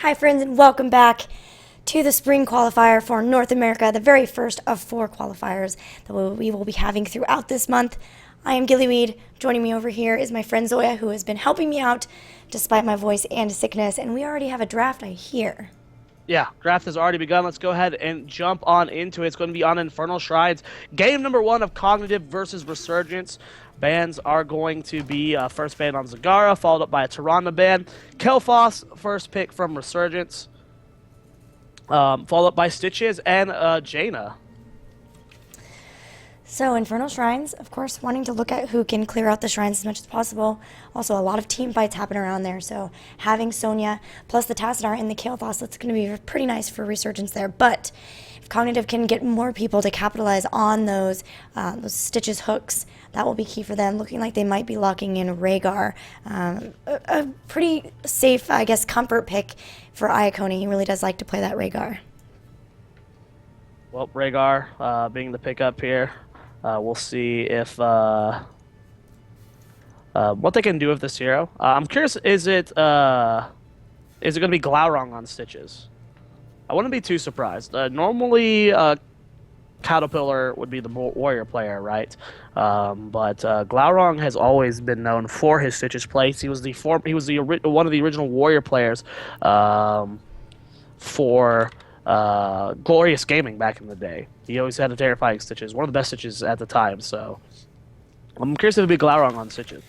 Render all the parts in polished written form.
Hi friends, and welcome back to the spring qualifier for North America, the very first of 4 qualifiers that we will be having throughout this month. I am Gillyweed. Joining me over here is my friend Zoia, who has been helping me out despite my voice and sickness, and we already have a draft, I hear. Yeah, draft has already begun. Let's go ahead and jump on into it. It's going to be on Infernal Shrines. Game number 1 of Cognitive versus Resurgence. Bans are going to be first ban on Zagara, followed up by a Tirana ban. Kel'Thas, first pick from Resurgence. Followed up by Stitches and Jaina. So Infernal Shrines, of course, wanting to look at who can clear out the shrines as much as possible. Also, a lot of team fights happen around there, so having Sonya plus the Tassadar and the Kel'Thas, that's going to be pretty nice for Resurgence there. But if Cognitive can get more people to capitalize on those Stitches hooks, that will be key for them. Looking like they might be locking in Rhaegar. A pretty safe, I guess, comfort pick for Iaconi. He really does like to play that Rhaegar. Well, Rhaegar being the pickup here. We'll see if what they can do with this hero. I'm curious, is it going to be Glaurung on Stitches? I wouldn't be too surprised. Normally, Caterpillar would be the warrior player, right? But Glaurung has always been known for his Stitches plays. He was one of the original warrior players for Glorious Gaming back in the day. He always had a terrifying Stitches, one of the best Stitches at the time. So I'm curious if it'll be Glaurung on Stitches.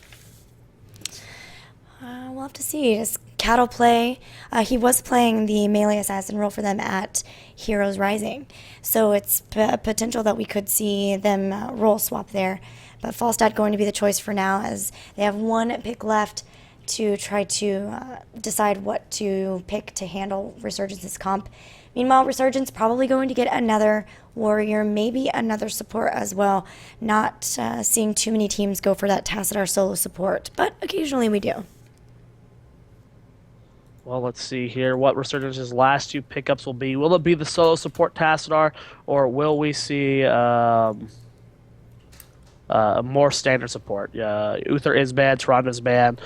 We'll have to see. Does Cattle play? He was playing the melee assassin role for them at Heroes Rising, so it's potential that we could see them role swap there. But Falstad going to be the choice for now, as they have one pick left to try to decide what to pick to handle Resurgence's comp. Meanwhile, Resurgence probably going to get another warrior, maybe another support as well. Not seeing too many teams go for that Tassadar solo support, but occasionally we do. Well, let's see here what Resurgence's last 2 pickups will be. Will it be the solo support Tassadar, or will we see more standard support? Uther is banned, Tirana is banned.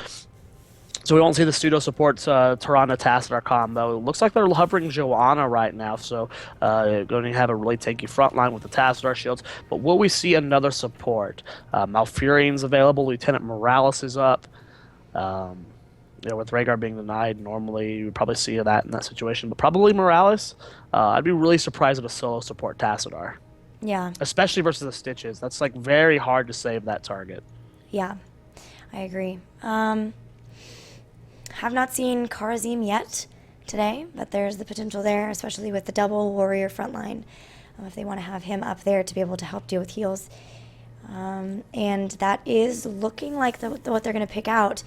So we won't see the pseudo supports Tirana Tassadar combo. It looks like they're hovering Joanna right now, so going to have a really tanky front line with the Tassadar shields. But will we see another support? Malfurion's available, Lieutenant Morales is up. With Rhaegar being denied, normally you would probably see that in that situation, but probably Morales. I'd be really surprised if a solo support Tassadar. Yeah. Especially versus the Stitches. That's like very hard to save that target. Yeah, I agree. Have not seen Kharazim yet today, but there's the potential there, especially with the double warrior frontline. If they want to have him up there to be able to help deal with heals. And that is looking like what they're going to pick out.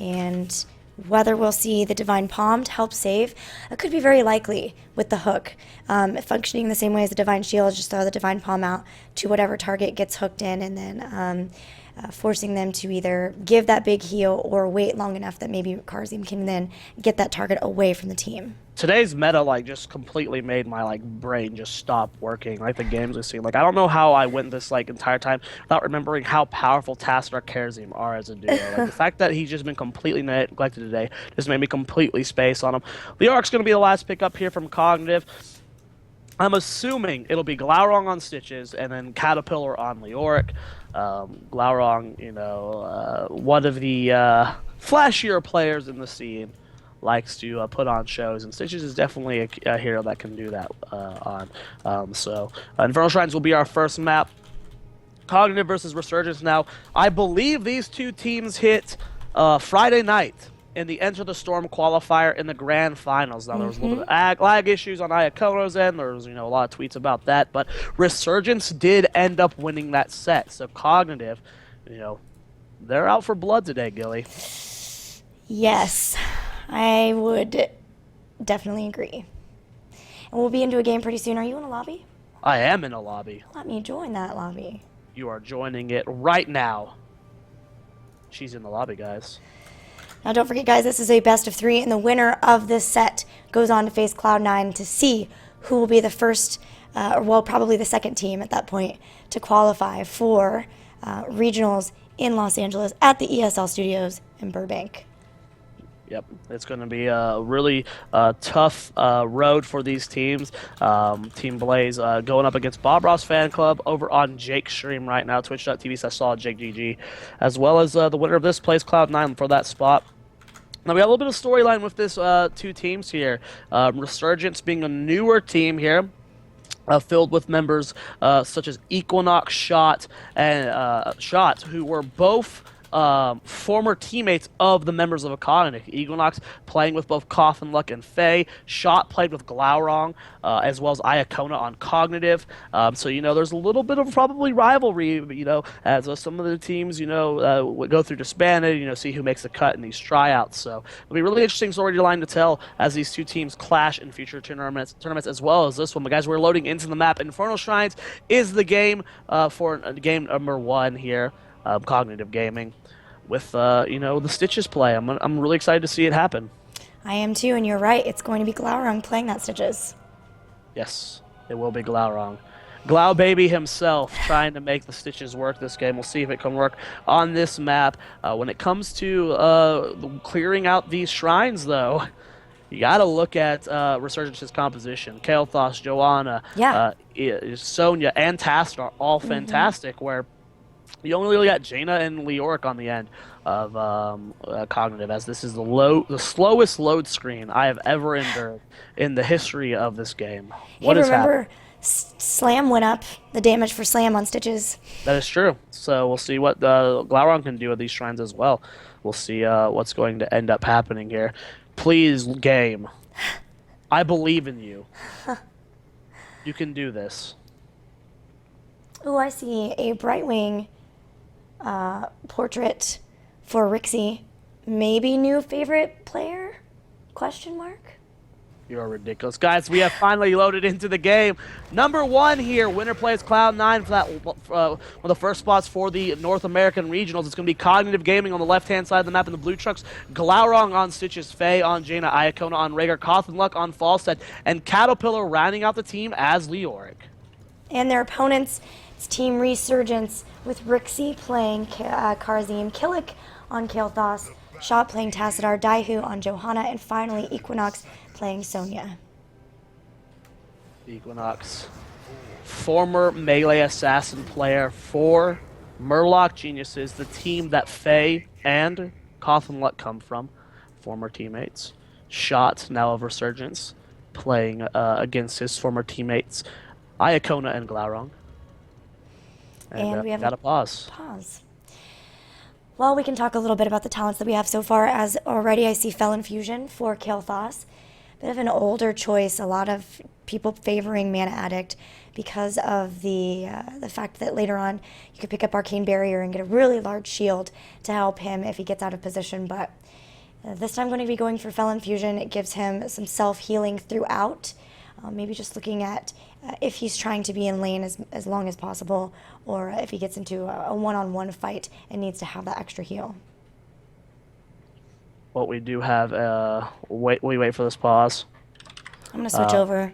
And whether we'll see the Divine Palm to help save, it could be very likely with the hook. Functioning the same way as the Divine Shield, just throw the Divine Palm out to whatever target gets hooked in, and then forcing them to either give that big heal or wait long enough that maybe Kharazim can then get that target away from the team. Today's meta just completely made my brain just stop working. The games we've seen. I don't know how I went this entire time without remembering how powerful Tassadar Kharazim are as a duo. The fact that he's just been completely neglected today just made me completely space on him. Leoric's going to be the last pick up here from Cognitive. I'm assuming it'll be Glaurung on Stitches and then Caterpillar on Leoric. Glaurung, one of the flashier players in the scene, likes to put on shows, and Stitches is definitely a hero that can do that Infernal Shrines will be our first map. Cognitive versus Resurgence now. I believe these 2 teams hit Friday night in the Enter the Storm qualifier in the grand finals. Now, there was a little bit of lag issues on Iakono's end. There was, a lot of tweets about that, but Resurgence did end up winning that set. So Cognitive, they're out for blood today, Gilly. Yes, I would definitely agree. And we'll be into a game pretty soon. Are you in a lobby? I am in a lobby. Let me join that lobby. You are joining it right now. She's in the lobby, guys. Now, don't forget, guys, this is a best of 3, and the winner of this set goes on to face Cloud9 to see who will be the first, probably the second team at that point, to qualify for regionals in Los Angeles at the ESL studios in Burbank. Yep, it's going to be a really tough road for these teams. Team Blaze going up against Bob Ross Fan Club over on Jake's stream right now, twitch.tv/JakeGG, as well as the winner of this plays Cloud9 for that spot. Now we got a little bit of storyline with this two teams here. Resurgence being a newer team here. Filled with members such as Equinox, Shot, and Shot, who were both former teammates of the members of Iconic. Equinox playing with both Coffin Luck and Faye. Shot played with Glaurong, as well as Iacona on Cognitive. So, there's a little bit of probably rivalry, as some of the teams, go through disbanded, see who makes the cut in these tryouts. So it'll be a really interesting storyline to tell as these two teams clash in future tournaments as well as this one. But guys, we're loading into the map. Infernal Shrines is the game for game number 1 here, Cognitive Gaming. With the Stitches play, I'm really excited to see it happen. I am too, and you're right. It's going to be Glaurung playing that Stitches. Yes, it will be Glaurung. Glau Baby himself trying to make the Stitches work this game. We'll see if it can work on this map. When it comes to clearing out these shrines, though, you got to look at Resurgence's composition. Kael'thas, Joanna, Sonya, and Tast are all fantastic, where you only really got Jaina and Leoric on the end of Cognitive, as this is the slowest load screen I have ever endured in the history of this game. What is happening? Slam went up, the damage for Slam on Stitches. That is true. So we'll see what Glaurung can do with these shrines as well. We'll see what's going to end up happening here. Please, game. I believe in you. You can do this. Oh, I see a Brightwing portrait for Rixie. Maybe new favorite player? Question mark? You are ridiculous. Guys, we have finally loaded into the game. Number 1 here. Winner plays Cloud9 for that one of the first spots for the North American Regionals. It's going to be Cognitive Gaming on the left-hand side of the map in the blue trucks. Glaurung on Stitches, Faye on Jaina, Iacona on Rhaegar, Coffin Luck on Falstead, and Caterpillar rounding out the team as Leoric. And their opponents, it's Team Resurgence with Rixie playing Karzim, Killick on Kael'thas, Shot playing Tassadar, Daihu on Johanna, and finally Equinox playing Sonya. Equinox, former melee assassin player for Murloc Geniuses, the team that Faye and Coffin Luck come from, former teammates. Shot, now of Resurgence, playing against his former teammates Iacona and Glaurung. And we have got a pause. Well, we can talk a little bit about the talents that we have so far, as already I see Felon Fusion for Kael'thas. Bit of an older choice, a lot of people favoring Mana Addict because of the fact that later on you could pick up Arcane Barrier and get a really large shield to help him if he gets out of position. But this time I'm going to be going for Felon Fusion. It gives him some self-healing throughout. Maybe just looking at if he's trying to be in lane as long as possible, or if he gets into a one-on-one fight and needs to have that extra heal. What we do have, we wait for this pause. I'm going to switch over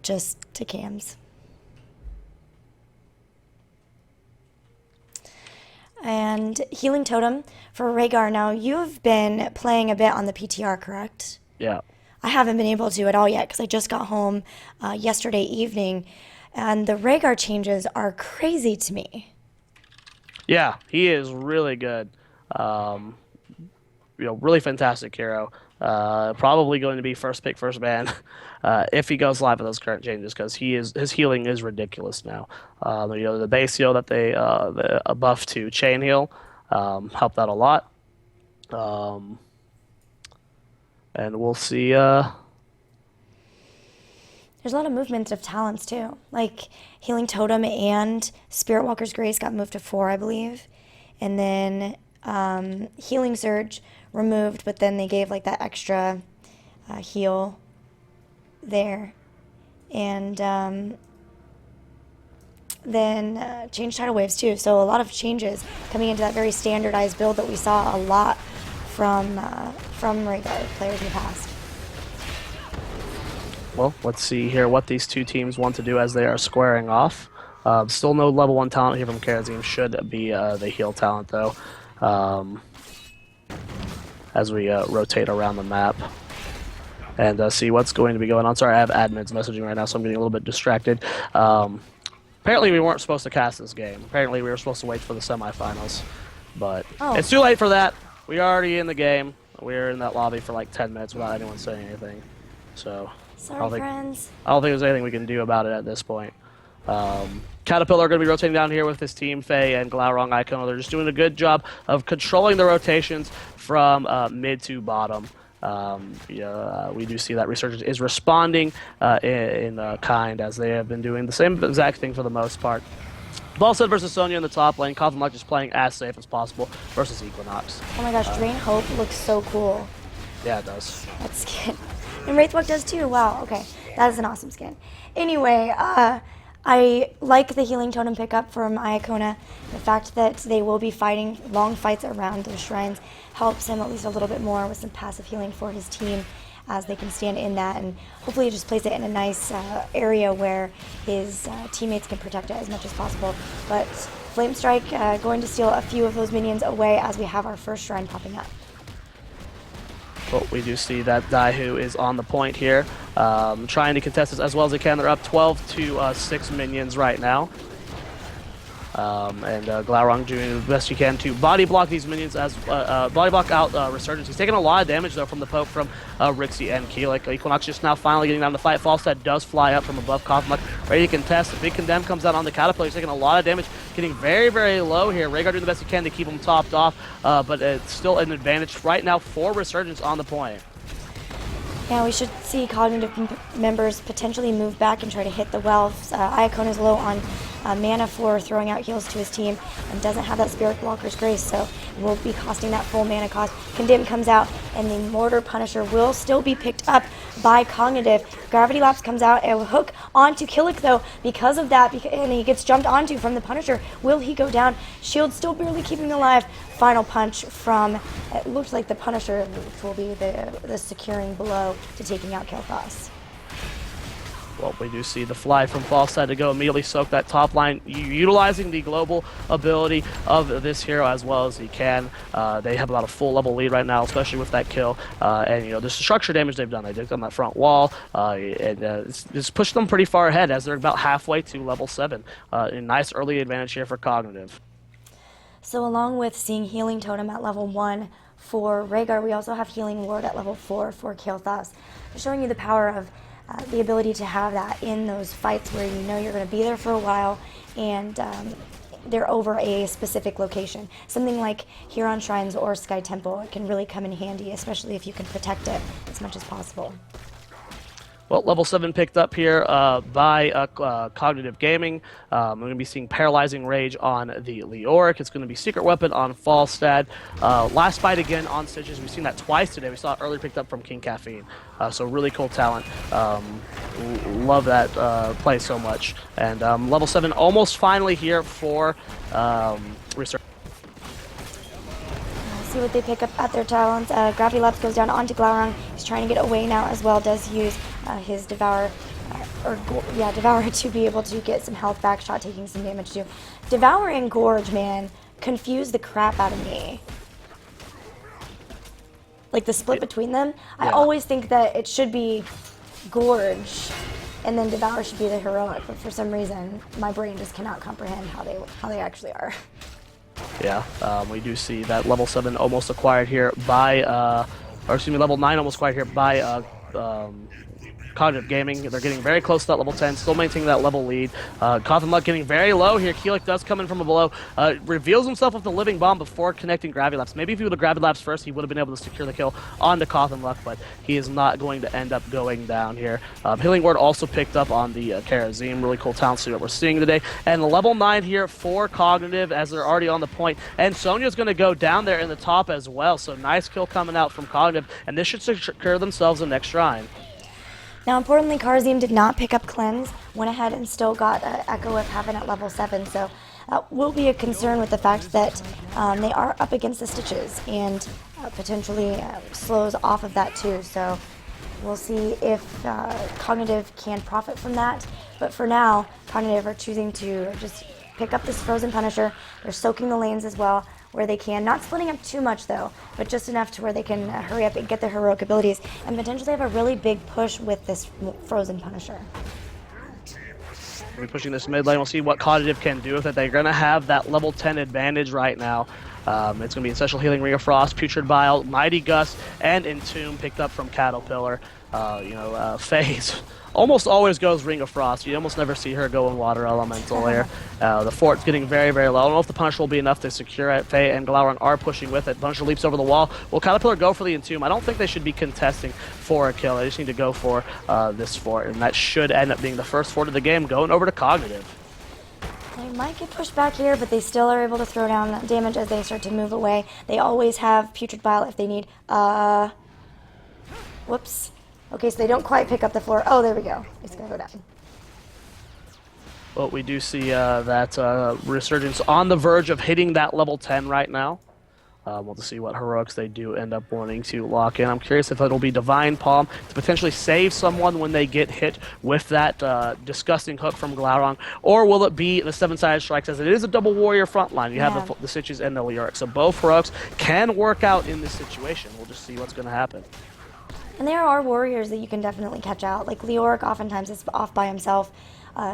just to cams. And Healing Totem for Rhaegar. Now, you've been playing a bit on the PTR, correct? Yeah. I haven't been able to at all yet because I just got home yesterday evening, and the Rhaegar changes are crazy to me. Yeah, he is really good. Really fantastic hero. Probably going to be first pick, first ban if he goes live with those current changes, because his healing is ridiculous now. The base heal that they the buff to chain heal helped out a lot. And we'll see. There's a lot of movement of talents too. Like Healing Totem and Spirit Walker's Grace got moved to 4, I believe. And then Healing Surge removed, but then they gave like that extra heal there. And then changed tidal waves too. So a lot of changes coming into that very standardized build that we saw a lot from Rhaegar players in the past. Well, let's see here what these two teams want to do as they are squaring off. Still no level 1 talent here from Karazim. Should be the heal talent, though. as we rotate around the map and see what's going to be going on. Sorry, I have admins messaging right now, so I'm getting a little bit distracted. Apparently, we weren't supposed to cast this game. Apparently, we were supposed to wait for the semifinals, but it's too late for that. We're already in the game. We're in that lobby for like 10 minutes without anyone saying anything. So Sorry, friends. I don't think there's anything we can do about it at this point. Caterpillar are going to be rotating down here with his team, Faye and Glaurung Icon. They're just doing a good job of controlling the rotations from mid to bottom. We do see that Resurgence is responding in kind, as they have been doing the same exact thing for the most part. Volstead versus Zoia in the top lane. Cosmolux just playing as safe as possible versus Equinox. Oh my gosh, Drain Hope looks so cool. Yeah, it does. That skin. And Wraithwalk does too. Wow, okay. That is an awesome skin. Anyway, I like the healing totem pickup from Iacona. The fact that they will be fighting long fights around those shrines helps him at least a little bit more with some passive healing for his team, as they can stand in that, and hopefully just place it in a nice area where his teammates can protect it as much as possible. But Flame Strike going to steal a few of those minions away as we have our first shrine popping up. Well, we do see that Daihu is on the point here, trying to contest this as well as they can. They're up 12 to 6 minions right now. And Glaurung doing the best he can to body block these minions, as body block out Resurgence. He's taking a lot of damage though from the poke from Rixie and Keelik. Equinox just now finally getting down to fight. Falstad does fly up from above Cosmolux, ready to contest. The big condemn comes out on the Caterpillar. He's taking a lot of damage, getting very, very low here. Rhaegar doing the best he can to keep him topped off, but it's still an advantage right now for Resurgence on the point. Yeah, we should see Cognitive members potentially move back and try to hit the well. Iacona is low on mana for throwing out heals to his team and doesn't have that Spirit Walker's Grace, so it will be costing that full mana cost. Condemn comes out, and the Mortar Punisher will still be picked up by Cognitive. Gravity Lapse comes out, and will hook onto Killick, though, because of that, and he gets jumped onto from the Punisher. Will he go down? Shield still barely keeping alive. Final punch from, it looks like the Punisher will be the securing blow to taking out Kel'Thas. Well, we do see the fly from Falstad to go immediately soak that top line, utilizing the global ability of this hero as well as he can. They have about a full level lead right now, especially with that kill. And, you know, the structure damage they've done. They did on that front wall, and it's pushed them pretty far ahead as they're about halfway to level 7. A nice early advantage here for Cognitive. So along with seeing Healing Totem at level 1 for Rhaegar, we also have Healing Ward at level 4 for Kel'Thas, showing you the power of the ability to have that in those fights where you know you're going to be there for a while and they're over a specific location. Something like Huron Shrines or Sky Temple, it can really come in handy, especially if you can protect it as much as possible. Well, level 7 picked up here by Cognitive Gaming. We're going to be seeing Paralyzing Rage on the Leoric. It's going to be Secret Weapon on Falstad. Last Bite again on Stitches. We've seen that twice today. We saw it earlier picked up from King Caffeine. So really cool talent. Love that play so much. And level 7 almost finally here for Research. See what they pick up at their talents. Gravity Lapse goes down onto Glaurung. He's trying to get away now as well. Does use his Devour, Devour to be able to get some health back. Shot taking some damage too. Devour and Gorge, man, confuse the crap out of me. Like the split between them, I always think that it should be Gorge, and then Devour should be the heroic. But for some reason, my brain just cannot comprehend how they actually are. Yeah, we do see that level 7 almost acquired here by, level 9 almost acquired here by Cognitive Gaming. They're getting very close to that level 10, still maintaining that level lead. Cosmolux getting very low here. Keelik does come in from below, reveals himself with the Living Bomb before connecting Gravity Lapse. Maybe if he would have Gravity Lapse first, he would have been able to secure the kill onto Cosmolux, but he is not going to end up going down here. Healing Ward also picked up on the Karazim. Really cool talent see what we're seeing today. And level 9 here for Cognitive as they're already on the point. And Sonya's going to go down there in the top as well. So nice kill coming out from Cognitive, and this should secure themselves the next shrine. Now, importantly, Karazim did not pick up Cleanse, went ahead and still got Echo of Heaven at level 7, so that will be a concern with the fact that they are up against the Stitches, and potentially slows off of that too, so we'll see if Cognitive can profit from that, but for now, Cognitive are choosing to just pick up this Frozen Punisher. They're soaking the lanes as well where they can. Not splitting up too much though, but just enough to where they can hurry up and get their heroic abilities and potentially have a really big push with this Frozen Punisher. We're pushing this mid lane. We'll see what Cognitive can do with it. They're going to have that level 10 advantage right now. It's going to be Essential Healing, Ring of Frost, Putrid Bile, Mighty Gust, and Entomb picked up from Caterpillar. Phase almost always goes Ring of Frost. You almost never see her go in Water Elemental there. The fort's getting very, very low. I don't know if the Punisher will be enough to secure it. Faye and Glaurung are pushing with it. Punisher leaps over the wall. Will Caterpillar go for the Entomb? I don't think they should be contesting for a kill. They just need to go for this fort, and that should end up being the first fort of the game, going over to Cognitive. They might get pushed back here, but they still are able to throw down damage as they start to move away. They always have Putrid Bile if they need... Whoops. Okay, so they don't quite pick up the floor. Oh, there we go. It's going to go down. Well, we do see that Resurgence on the verge of hitting that level 10 right now. We'll see what heroics they do end up wanting to lock in. I'm curious if it'll be Divine Palm to potentially save someone when they get hit with that disgusting hook from Glaurung, or will it be the 7-sided strikes, as it is a double warrior front line. You have the Stitches and the Leoric, so both heroics can work out in this situation. We'll just see what's going to happen. And there are warriors that you can definitely catch out. Like Leoric oftentimes is off by himself,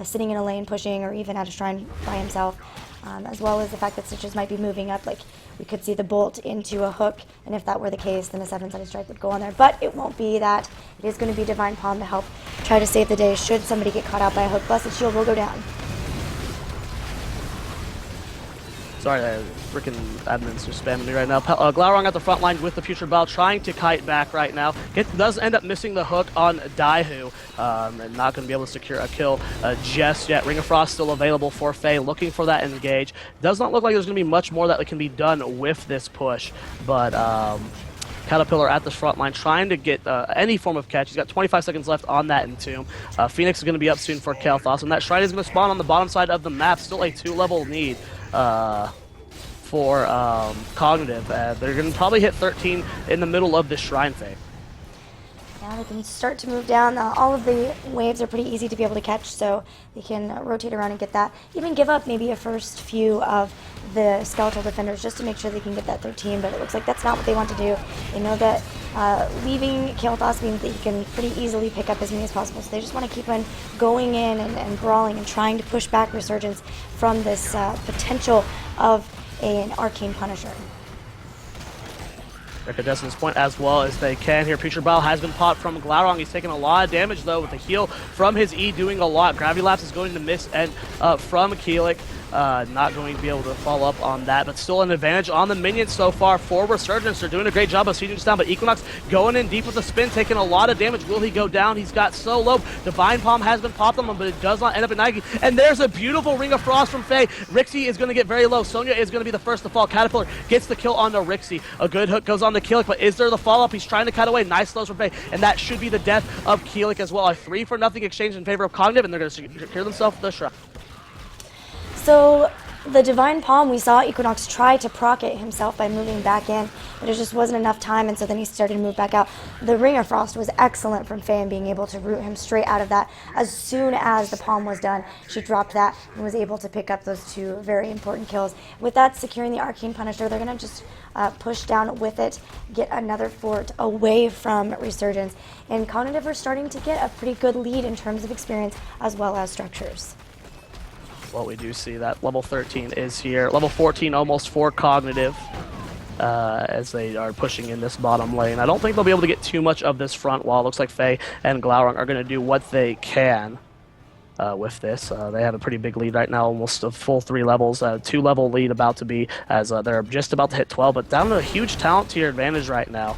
sitting in a lane pushing, or even at a shrine by himself, as well as the fact that Stitches might be moving up. Like we could see the bolt into a hook, and if that were the case, then a 7-sided strike would go on there. But it won't be that. It is going to be Divine Palm to help try to save the day should somebody get caught out by a hook. Blessed Shield will go down. Sorry, freaking admin's just spamming me right now. Glaurung at the front line with the Putrid Bile, trying to kite back right now. Does end up missing the hook on Daihu, and not going to be able to secure a kill just yet. Ring of Frost still available for Faye, looking for that engage. Does not look like there's going to be much more that can be done with this push, but Caterpillar at the front line trying to get any form of catch. He's got 25 seconds left on that Entomb. Phoenix is going to be up soon for Kael'thas, and that shrine is going to spawn on the bottom side of the map. Still a 2-level need for Cognitive. They're going to probably hit 13 in the middle of this shrine phase. Yeah, they can start to move down. All of the waves are pretty easy to be able to catch, so they can rotate around and get that. Even give up maybe a first few of the skeletal defenders just to make sure they can get that 13, but it looks like that's not what they want to do. They know that leaving Kael'thas means that he can pretty easily pick up as many as possible, so they just want to keep on going in and brawling and trying to push back Resurgence from this potential of an Arcane Punisher. They're contesting this point as well as they can here. Putrid Bile has been popped from Glaurung. He's taking a lot of damage though with the heal from his E doing a lot. Gravity Lapse is going to miss, and from Keelik. Not going to be able to follow up on that, but still an advantage on the minions so far for Resurgence. They're doing a great job of sieging this down, but Equinox going in deep with the spin, taking a lot of damage. Will he go down? He's got so low. Divine Palm has been popped on him, but it does not end up in Nike. And there's a beautiful Ring of Frost from Faye. Rixie is going to get very low. Sonya is going to be the first to fall. Caterpillar gets the kill on the Rixie. A good hook goes on the Keelik, but is there the follow-up? He's trying to cut away. Nice slows from Faye, and that should be the death of Keelik as well. A 3-for-0 exchange in favor of Cognitive, and they're going to secure themselves the shrine. So the Divine Palm, we saw Equinox try to proc it himself by moving back in, but it just wasn't enough time, and so then he started to move back out. The Ring of Frost was excellent from Faye in being able to root him straight out of that. As soon as the Palm was done, she dropped that and was able to pick up those 2 very important kills. With that, securing the Arcane Punisher, they're going to just push down with it, get another fort away from Resurgence, and Cognitive are starting to get a pretty good lead in terms of experience as well as structures. Well, we do see that level 13 is here. Level 14 almost for Cognitive as they are pushing in this bottom lane. I don't think they'll be able to get too much of this front wall. Looks like Faye and Glaurung are going to do what they can with this. They have a pretty big lead right now, almost a full 3 levels. 2-level lead about to be, as they're just about to hit 12, but down to a huge talent tier advantage right now.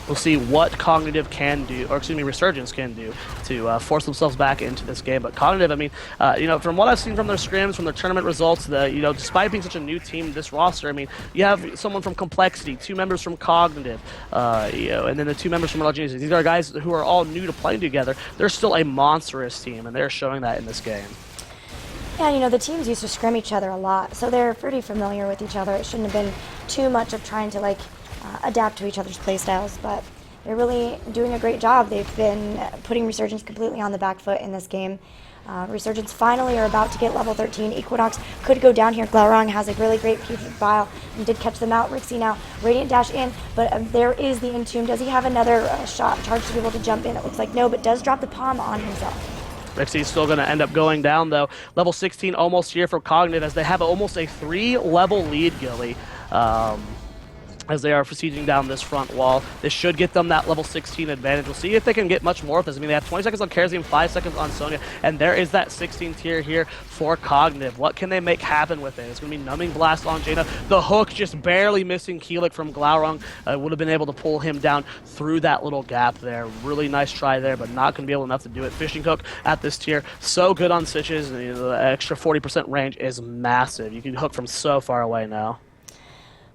We'll see what Cognitive can do, or excuse me, Resurgence can do to force themselves back into this game. But Cognitive, I mean, from what I've seen from their scrims, from their tournament results, despite being such a new team, this roster, I mean, you have someone from Complexity, 2 members from Cognitive, and then the 2 members from Resurgence. These are guys who are all new to playing together. They're still a monstrous team, and they're showing that in this game. Yeah, the teams used to scrim each other a lot, so they're pretty familiar with each other. It shouldn't have been too much of trying to, adapt to each other's playstyles, but they're really doing a great job. They've been putting Resurgence completely on the back foot in this game. Resurgence finally are about to get level 13. Equinox could go down here. Glaurung has a really great Putrid Bile and did catch them out. Rixie now Radiant Dash in, but there is the Entomb. Does he have another shot charge to be able to jump in? It looks like no, but does drop the palm on himself. Rixie's still going to end up going down, though. Level 16 almost here for Cognitive, as they have almost a 3-level lead, Gilly. As they are sieging down this front wall. This should get them that level 16 advantage. We'll see if they can get much more of this. I mean, they have 20 seconds on Kerazim, 5 seconds on Zoia, and there is that 16 tier here for Cognitive. What can they make happen with it? It's going to be Numbing Blast on Jaina. The hook just barely missing Keelik from Glaurung. Would have been able to pull him down through that little gap there. Really nice try there, but not going to be able enough to do it. Fishing hook at this tier, so good on Sitches. The extra 40% range is massive. You can hook from so far away now.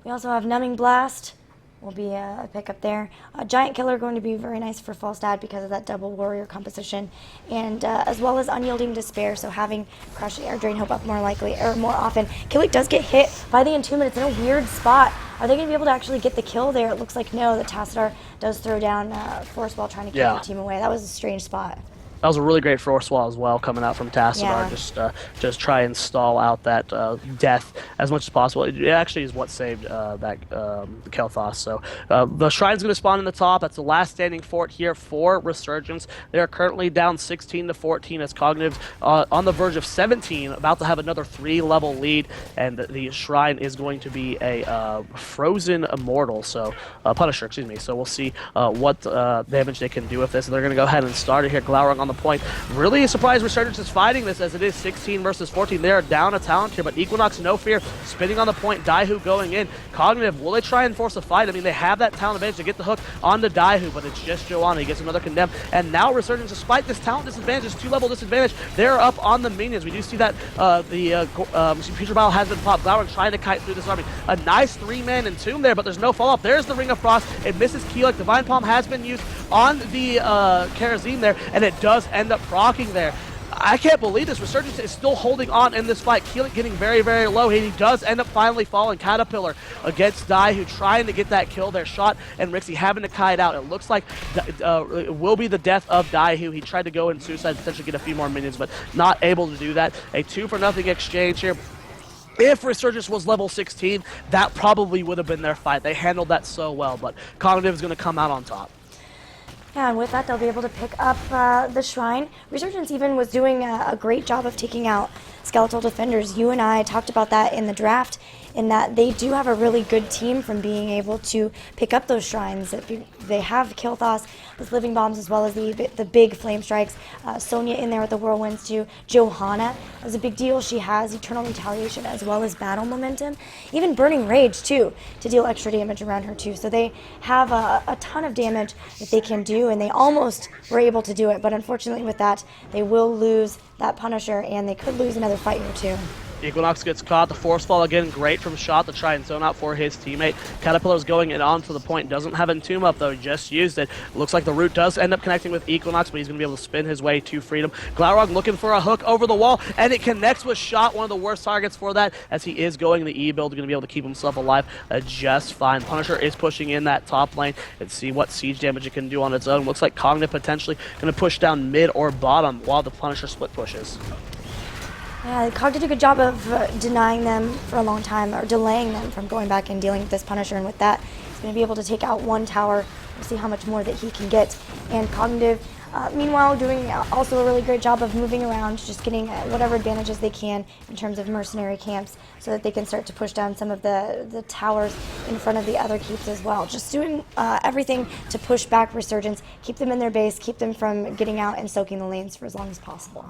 We also have Numbing Blast. Will be a pickup there. Giant Killer going to be very nice for Falstad because of that double warrior composition, and as well as Unyielding Despair. So having Crush Air Drain Hope up more likely or more often. Killick does get hit by the Entomb, and it's in a weird spot. Are they going to be able to actually get the kill there? It looks like no. The Tassadar does throw down Force Wall trying to keep the team away. That was a strange spot. That was a really great force wall as well, coming out from Tassadar. Yeah. Just try and stall out that death as much as possible. It actually is what saved that Kel'Thas. So the Shrine's going to spawn in the top. That's the last standing fort here for Resurgence. They are currently down 16-14 as Cognitive on the verge of 17, about to have another 3-level lead, and the Shrine is going to be a Frozen Immortal, so Punisher, excuse me. So we'll see what damage they can do with this. They're going to go ahead and start it here. Glaurung on the point. Really surprised Resurgence is fighting this, as it is 16 versus 14. They are down a talent here, but Equinox, no fear, spinning on the point. Daihu going in. Cognitive, will they try and force a fight? I mean, they have that talent advantage to get the hook onto Daihu, but it's just Joanna. He gets another condemn. And now Resurgence, despite this talent disadvantage, this 2-level disadvantage, they're up on the minions. We do see that Putrid Bile has been popped. Glaurung trying to kite through this army. A nice 3-man Entomb there, but there's no follow-up. There's the Ring of Frost. It misses Keelik. Divine Palm has been used on the Kerazim there, and it does end up proccing there. I can't believe this. Resurgence is still holding on in this fight. Keelik getting very, very low. He does end up finally falling. Caterpillar against Daihu, trying to get that kill there. Shot and Rixie having to kite out. It looks like it will be the death of Daihu. He tried to go in suicide, potentially get a few more minions, but not able to do that. A 2-for-0 exchange here. If Resurgence was level 16, that probably would have been their fight. They handled that so well, but Cognitive is going to come out on top. Yeah, and with that, they'll be able to pick up the Shrine. Resurgence even was doing a great job of taking out Skeletal Defenders. You and I talked about that in the draft, in that they do have a really good team from being able to pick up those Shrines. They have Kel'Thas with Living Bombs, as well as the big Flame Strikes. Sonya in there with the Whirlwinds too. Johanna is a big deal. She has Eternal Retaliation as well as Battle Momentum. Even Burning Rage too, to deal extra damage around her too. So they have a ton of damage that they can do, and they almost were able to do it. But unfortunately with that, they will lose that Punisher, and they could lose another fight here too. Equinox gets caught. The Force Fall again, great from Shot to try and zone out for his teammate. Caterpillar's going in on to the point. Doesn't have Entomb up though, just used it. Looks like the root does end up connecting with Equinox, but he's going to be able to spin his way to freedom. Glaurung looking for a hook over the wall, and it connects with Shot, one of the worst targets for that, as he is going the E-build, going to be able to keep himself alive just fine. Punisher is pushing in that top lane and see what siege damage it can do on its own. Looks like Cognitive potentially going to push down mid or bottom while the Punisher split pushes. Yeah, Cog did a good job of denying them for a long time, or delaying them from going back and dealing with this Punisher, and with that, he's going to be able to take out one tower. We'll see how much more that he can get. And Cognitive, meanwhile, doing also a really great job of moving around, just getting whatever advantages they can in terms of mercenary camps, so that they can start to push down some of the towers in front of the other keeps as well. Just doing everything to push back Resurgence, keep them in their base, keep them from getting out and soaking the lanes for as long as possible.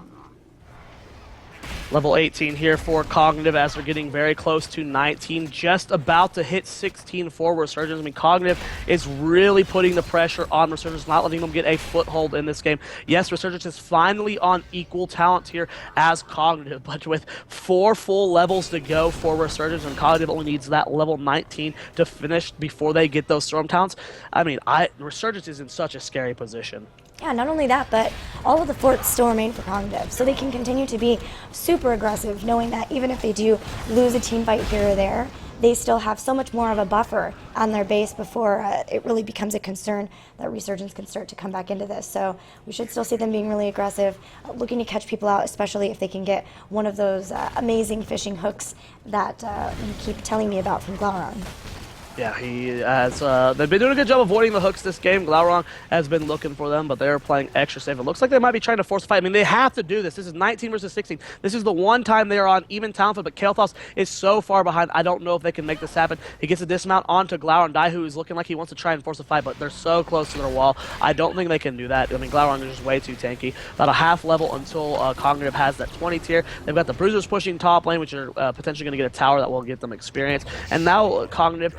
Level 18 here for Cognitive, as they're getting very close to 19, just about to hit 16 for Resurgence. I mean, Cognitive is really putting the pressure on Resurgence, not letting them get a foothold in this game. Yes, Resurgence is finally on equal talent here as Cognitive, but with 4 full levels to go for Resurgence, and Cognitive only needs that level 19 to finish before they get those Storm talents. I mean, Resurgence is in such a scary position. Yeah, not only that, but all of the forts still remain for Cognitive, so they can continue to be super aggressive, knowing that even if they do lose a team fight here or there, they still have so much more of a buffer on their base before it really becomes a concern that Resurgence can start to come back into this. So we should still see them being really aggressive, looking to catch people out, especially if they can get one of those amazing fishing hooks that you keep telling me about from Glaurung. Yeah, he has. They've been doing a good job avoiding the hooks this game. Glaurung has been looking for them, but they're playing extra safe. It looks like they might be trying to force a fight. I mean, they have to do this. This is 19 versus 16. This is the one time they are on even talent, but Kael'thas is so far behind. I don't know if they can make this happen. He gets a dismount onto Glaurung. Daihu is looking like he wants to try and force a fight, but they're so close to their wall. I don't think they can do that. I mean, Glaurung is just way too tanky. About a half level until Cognitive has that 20 tier. They've got the Bruisers pushing top lane, which are potentially going to get a tower that will get them experience. And now Cognitive,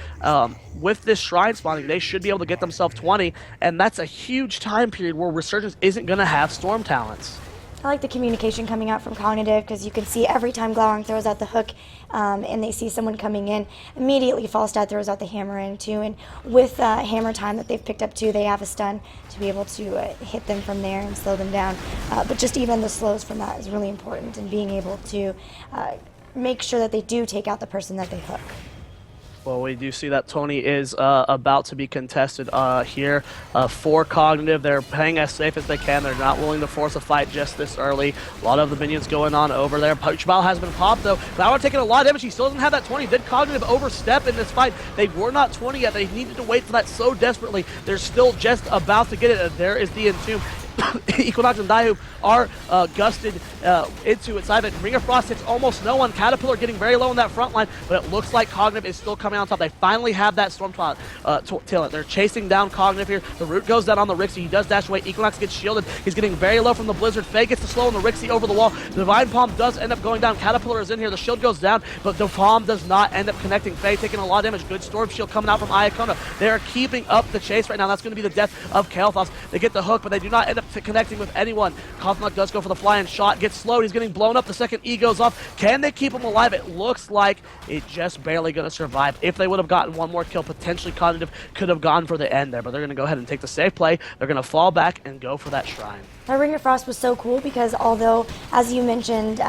with this shrine spawning, they should be able to get themselves 20, and that's a huge time period where Resurgence isn't going to have storm talents. I like the communication coming out from Cognitive, because you can see every time Glaurung throws out the hook and they see someone coming in, immediately Falstad throws out the hammer in too. And with hammer time that they've picked up too, they have a stun to be able to hit them from there and slow them down. But just even the slows from that is really important, and being able to make sure that they do take out the person that they hook. Well, we do see that Tony is about to be contested here for Cognitive. They're playing as safe as they can. They're not willing to force a fight just this early. A lot of the minions going on over there. Punch Ball has been popped, though. Glaurung taking a lot of damage. He still doesn't have that 20. Did Cognitive overstep in this fight? They were not 20 yet. They needed to wait for that so desperately. They're still just about to get it. There is the Entomb. Equinox and Daihu are gusted into its side. Ring of Frost hits almost no one. Caterpillar getting very low in that front line, but it looks like Cognitive is still coming on top. They finally have that Storm Talent. They're chasing down Cognitive here. The root goes down on the Rixie. He does dash away. Equinox gets shielded. He's getting very low from the Blizzard. Faye gets the slow on the Rixie over the wall. The Divine Palm does end up going down. Caterpillar is in here. The shield goes down, but the Palm does not end up connecting. Faye taking a lot of damage. Good Storm Shield coming out from Iacona. They are keeping up the chase right now. That's going to be the death of Kael'thas. They get the hook, but they do not end up connecting with anyone. Cosmog does go for the flying shot, gets slowed, he's getting blown up, the second E goes off. Can they keep him alive? It looks like it's just barely going to survive. If they would have gotten one more kill, potentially Cognitive could have gone for the end there, but they're going to go ahead and take the safe play. They're going to fall back and go for that shrine. That Ring of Frost was so cool because although, as you mentioned,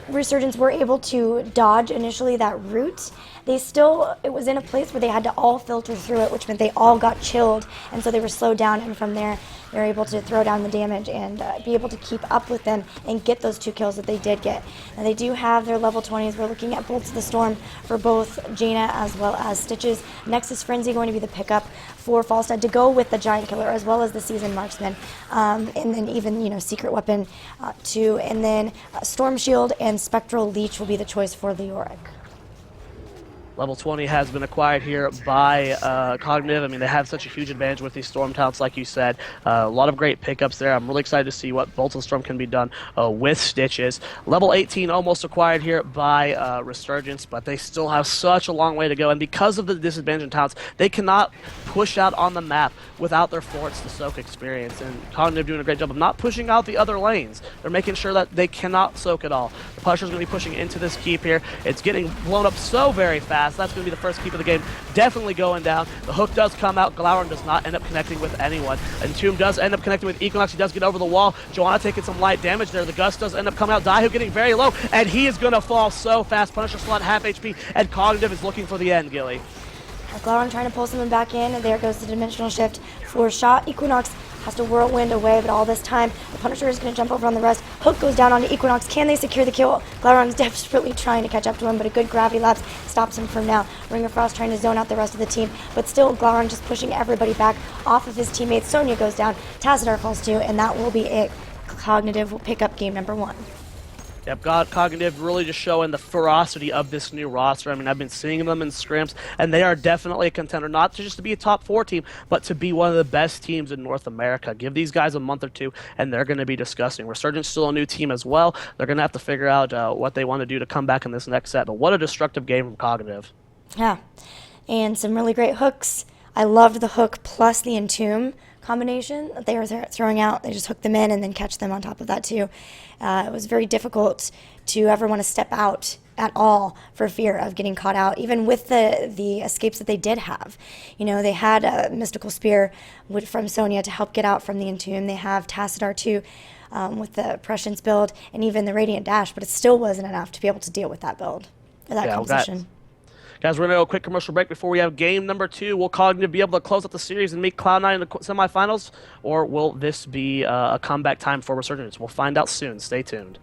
Resurgence were able to dodge initially that root, it was in a place where they had to all filter through it, which meant they all got chilled, and so they were slowed down, and from there they were able to throw down the damage and be able to keep up with them and get those 2 kills that they did get. And they do have their level 20s. We're looking at Bolts of the Storm for both Jaina as well as Stitches. Nexus Frenzy going to be the pickup for Falstad to go with the Giant Killer as well as the Seasoned Marksman, and then even Secret Weapon too. And then Storm Shield and Spectral Leech will be the choice for Leoric. Level 20 has been acquired here by Cognitive. I mean, they have such a huge advantage with these Storm Talents, like you said. A lot of great pickups there. I'm really excited to see what Bolt of the Storm can be done with Stitches. Level 18 almost acquired here by Resurgence, but they still have such a long way to go. And because of the disadvantage in talents, they cannot push out on the map without their forts to soak experience. And Cognitive doing a great job of not pushing out the other lanes. They're making sure that they cannot soak at all. The Punisher's going to be pushing into this keep here. It's getting blown up so very fast. That's going to be the first keep of the game. Definitely going down. The hook does come out. Glaurung does not end up connecting with anyone. Entomb does end up connecting with Equinox. He does get over the wall. Joanna taking some light damage there. The Gust does end up coming out. Daihu getting very low, and he is going to fall so fast. Punisher slot half HP, and Cognitive is looking for the end, Gilly. Glaurung trying to pull someone back in, and there goes the Dimensional Shift for shot. Equinox has to whirlwind away, but all this time, the Punisher is going to jump over on the rest. Hook goes down onto Equinox. Can they secure the kill? Glaurung's desperately trying to catch up to him, but a good gravity lapse stops him from now. Ring of Frost trying to zone out the rest of the team, but still Glaurung just pushing everybody back off of his teammates. Sonya goes down, Tassadar falls too, and that will be it. Cognitive will pick up game number 1. Yep, Cognitive really just showing the ferocity of this new roster. I mean, I've been seeing them in scrims, and they are definitely a contender, not just to be a top 4 team, but to be one of the best teams in North America. Give these guys a month or two, and they're going to be disgusting. Resurgence still a new team as well. They're going to have to figure out what they want to do to come back in this next set, but what a destructive game from Cognitive. Yeah, and some really great hooks. I loved the hook plus the Entomb combination that they were throwing out. They just hook them in and then catch them on top of that too. It was very difficult to ever want to step out at all for fear of getting caught out, even with the escapes that they did have. They had a Mystical Spear from Sonya to help get out from the Entomb. They have Tassadar too with the Prescience build and even the Radiant Dash, but it still wasn't enough to be able to deal with that build, or that composition. Guys, we're going to go a quick commercial break before we have game number 2. Will Cognitive be able to close out the series and meet Cloud9 in the semifinals? Or will this be a comeback time for Resurgence? We'll find out soon. Stay tuned.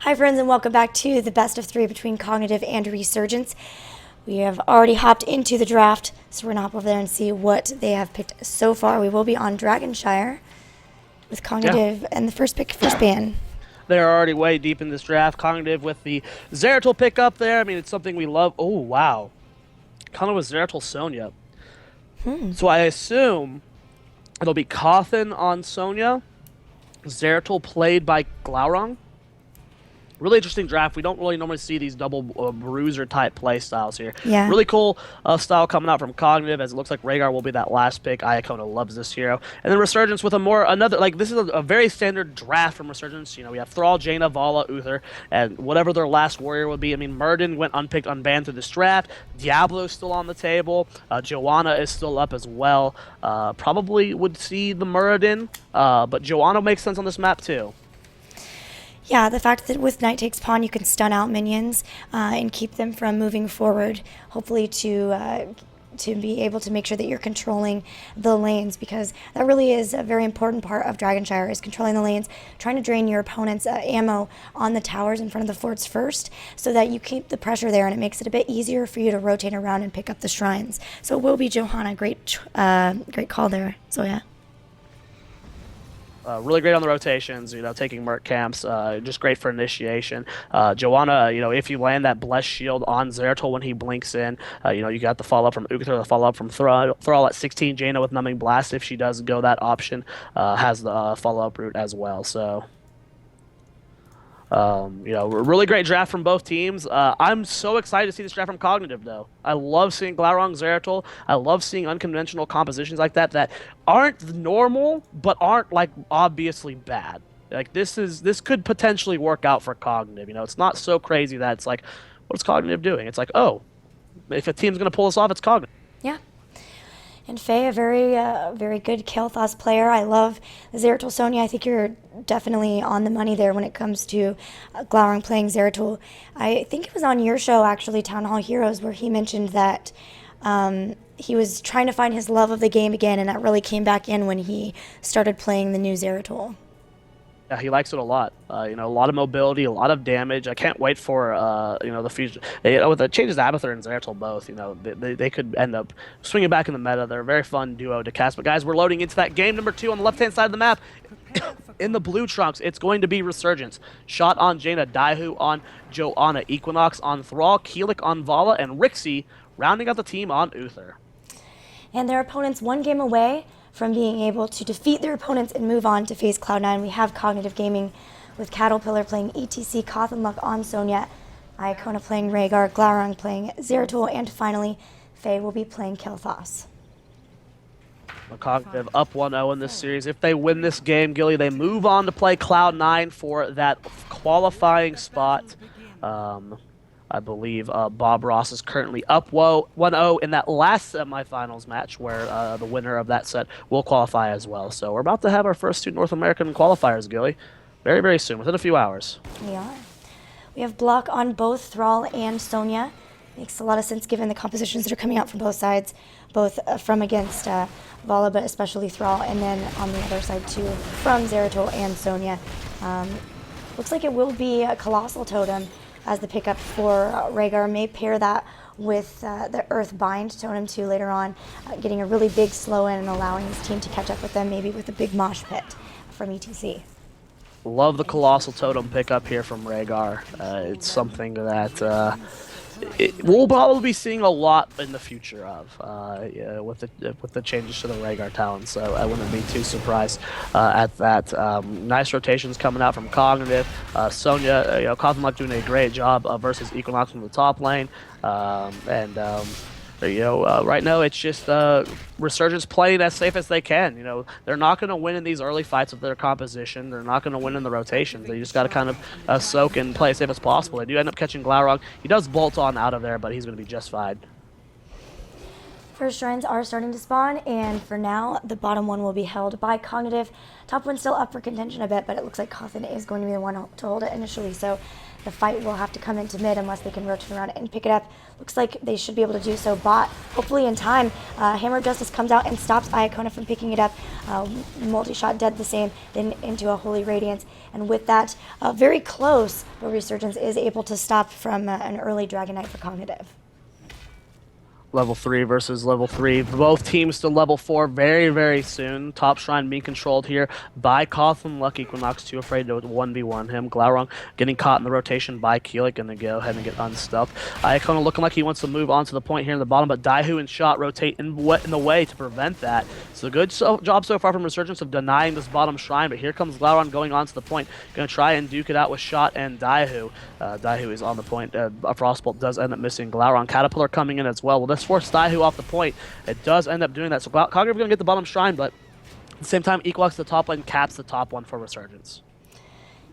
Hi friends, and welcome back to the best of 3 between Cognitive and Resurgence. We have already hopped into the draft, so we're going to hop over there and see what they have picked so far. We will be on Dragonshire with Cognitive and the first pick, first ban. They're already way deep in this draft. Cognitive with the Zeratul pick up there. I mean, it's something we love. Oh, wow. Cognitive with Zeratul Sonya. So I assume it'll be Cawthon on Sonya. Zeratul played by Glaurung. Really interesting draft. We don't really normally see these double bruiser type play styles here. Yeah. Really cool style coming out from Cognitive, as it looks like Rhaegar will be that last pick. Iacona loves this hero. And then Resurgence with this is a very standard draft from Resurgence. You know, we have Thrall, Jaina, Vala, Uther, and whatever their last warrior would be. I mean, Murden went unpicked, unbanned through this draft. Diablo's still on the table. Joanna is still up as well. Probably would see the Muradin, but Joanna makes sense on this map too. Yeah, the fact that with Knight Takes Pawn you can stun out minions and keep them from moving forward, hopefully to be able to make sure that you're controlling the lanes, because that really is a very important part of Dragonshire, is controlling the lanes, trying to drain your opponent's ammo on the towers in front of the forts first, so that you keep the pressure there and it makes it a bit easier for you to rotate around and pick up the shrines. So it will be Johanna. Great call there, Zoia. Really great on the rotations, you know, taking Merc camps, just great for initiation. Joanna, you know, if you land that Blessed Shield on Zeratul when he blinks in, you know, you got the follow-up from Uther, the follow-up from Thrall at 16, Jaina with Numbing Blast, if she does go that option, has the follow-up route as well, so... you know, really great draft from both teams. I'm so excited to see this draft from Cognitive, though. I love seeing Glaurung, Zeratul. I love seeing unconventional compositions like that aren't normal, but aren't, like, obviously bad. Like, this could potentially work out for Cognitive. You know, it's not so crazy that it's like, what's Cognitive doing? It's like, oh, if a team's going to pull this off, it's Cognitive. Yeah. And Faye, a very good Kael'thas player. I love Zeratul Sonya. I think you're definitely on the money there when it comes to Glaurung playing Zeratul. I think it was on your show, actually, Town Hall Heroes, where he mentioned that he was trying to find his love of the game again, and that really came back in when he started playing the new Zeratul. Yeah, he likes it a lot. You know, a lot of mobility, a lot of damage. I can't wait for you know, the future. With the changes to Abathur and Zeratul both, you know, they could end up swinging back in the meta. They're a very fun duo to cast. But guys, we're loading into that game number 2 on the left-hand side of the map. In the blue trunks, it's going to be Resurgence. Shot on Jaina, Daihu on Joanna, Equinox on Thrall, Keelik on Vala, and Rixie rounding out the team on Uther. And their opponents one game away from being able to defeat their opponents and move on to face Cloud9. We have Cognitive Gaming with Caterpillar playing ETC, Cawthon Luck on Sonya, Iacona playing Rhaegar, Glaurung playing Zeratul, and finally, Faye will be playing Kael'thas. Cognitive up 1-0 in this series. If they win this game, Gilly, they move on to play Cloud9 for that qualifying spot. I believe Bob Ross is currently up 1-0 in that last semifinals match, where the winner of that set will qualify as well. So we're about to have our first 2 North American qualifiers, Gilly. Very, very soon, within a few hours. We are. We have block on both Thrall and Sonya. Makes a lot of sense given the compositions that are coming out from both sides, both from against Vala, but especially Thrall, and then on the other side too, from Zeratul and Sonya. Looks like it will be a Colossal Totem as the pickup for Rhaegar. May pair that with the Earth Bind Totem too later on, getting a really big slow in and allowing his team to catch up with them, maybe with a big mosh pit from ETC. Love the Colossal Totem pickup here from Rhaegar. It's something that we'll probably be seeing a lot in the future of yeah, with the changes to the Rhaegar talent, so I wouldn't be too surprised at that. Nice rotations coming out from Cognitive. Sonya, you know, Cawthon Luck doing a great job versus Equinox from the top lane, you know, right now it's just Resurgence playing as safe as they can. You know, they're not going to win in these early fights with their composition. They're not going to win in the rotations. They just got to kind of soak and play as safe as possible. They do end up catching Glaurung. He does bolt on out of there, but he's going to be just fine. First shrines are starting to spawn, and for now, the bottom one will be held by Cognitive. Top one's still up for contention a bit, but it looks like Cawthon is going to be the one to hold it initially. So the fight will have to come into mid unless they can rotate around and pick it up. Looks like they should be able to do so. Bot, hopefully in time. Hammer of Justice comes out and stops Iacona from picking it up. Multi-shot dead the same, then into a Holy Radiance. And with that, very close, but Resurgence is able to stop from an early Dragon Knight for Cognitive. Level 3 versus level 3. Both teams to level 4 very, very soon. Top Shrine being controlled here by Cawthon. Lucky Equinox too afraid to 1v1 him. Glaurung getting caught in the rotation by Keelik, going to go ahead and get unstuffed. Iacona looking like he wants to move on to the point here in the bottom, but Daihu and Shot rotate in the way to prevent that. So good job so far from Resurgence of denying this bottom Shrine, but here comes Glaurung going on to the point. Going to try and duke it out with Shot and Daihu. Daihu is on the point. A Frostbolt does end up missing. Glaurung Caterpillar coming in as well. Well, this forced Daihu off the point. It does end up doing that. So Cognitive going to get the bottom Shrine, but at the same time, Equinox the top lane caps the top one for Resurgence.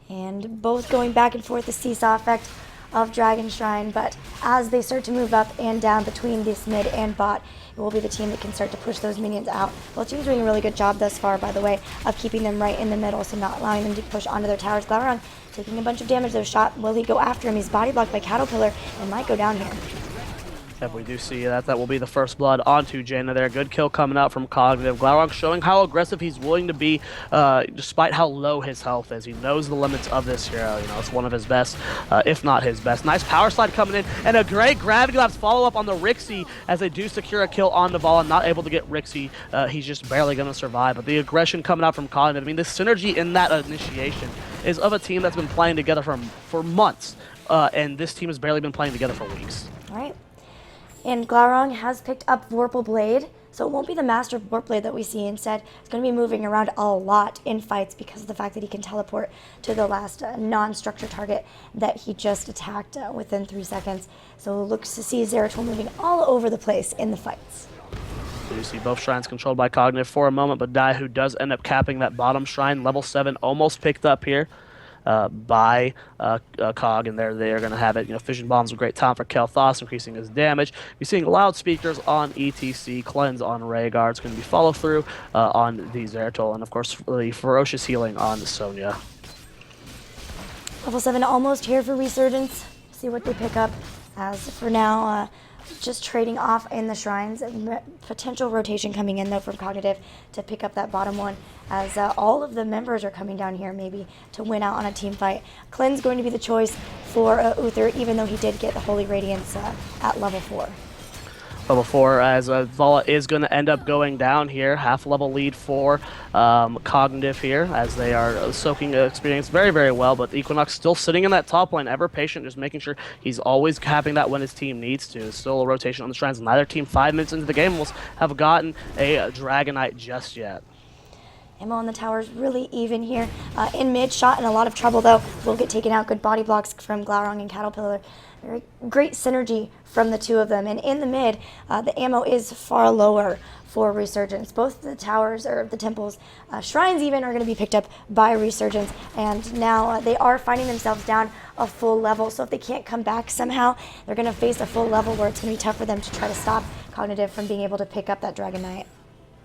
And both going back and forth, the seesaw effect of Dragon Shrine, but as they start to move up and down between this mid and bot, it will be the team that can start to push those minions out. Both teams doing a really good job thus far, by the way, of keeping them right in the middle, so not allowing them to push onto their towers. Glaurung taking a bunch of damage, though. Shot, will he go after him? He's body blocked by Caterpillar and might go down here. If we do see that, that will be the first blood onto Jaina there. Good kill coming out from Cognitive. Glaurung showing how aggressive he's willing to be despite how low his health is. He knows the limits of this hero. You know, it's one of his best, if not his best. Nice power slide coming in, and a great Gravity Lapse follow-up on the Rixie as they do secure a kill on Navala. Not able to get Rixie. He's just barely going to survive. But the aggression coming out from Cognitive, I mean, the synergy in that initiation is of a team that's been playing together for months. And this team has barely been playing together for weeks. All right. And Glaurung has picked up Vorpal Blade, so it won't be the Master Warp Blade that we see. Instead, it's going to be moving around a lot in fights because of the fact that he can teleport to the last non-structure target that he just attacked within 3 seconds. So looks to see Zeratul moving all over the place in the fights. You see both shrines controlled by Cognitive for a moment, but Daihu does end up capping that bottom shrine. Level 7 almost picked up here. By Cog, and they're going to have it. You know, Fission Bomb's a great time for Kel'Thas, increasing his damage. You're seeing loudspeakers on ETC, Cleanse on Rhaegar. It's going to be follow through on the Zeratul, and of course the Ferocious Healing on Sonya. Level 7 almost here for Resurgence. See what they pick up. As for now, just trading off in the shrines. Potential rotation coming in though from Cognitive to pick up that bottom one, as all of the members are coming down here maybe to win out on a team fight. Clean's going to be the choice for Uther, even though he did get the Holy Radiance at level 4. Level 4, as Vala is going to end up going down here. Half-level lead for Cognitive here, as they are soaking experience very, very well. But Equinox still sitting in that top lane, ever patient, just making sure he's always having that when his team needs to. Still a rotation on the shrines. Neither team 5 minutes into the game will have gotten a Dragon Knight just yet. Ammo on the towers really even here. In mid, Shot in a lot of trouble though. Will get taken out. Good body blocks from Glaurung and Caterpillar. Very great synergy from the two of them. And in the mid, the ammo is far lower for Resurgence. Both the towers, or the temples, shrines even, are going to be picked up by Resurgence. And now they are finding themselves down a full level. So if they can't come back somehow, they're going to face a full level where it's going to be tough for them to try to stop Cognitive from being able to pick up that Dragon Knight.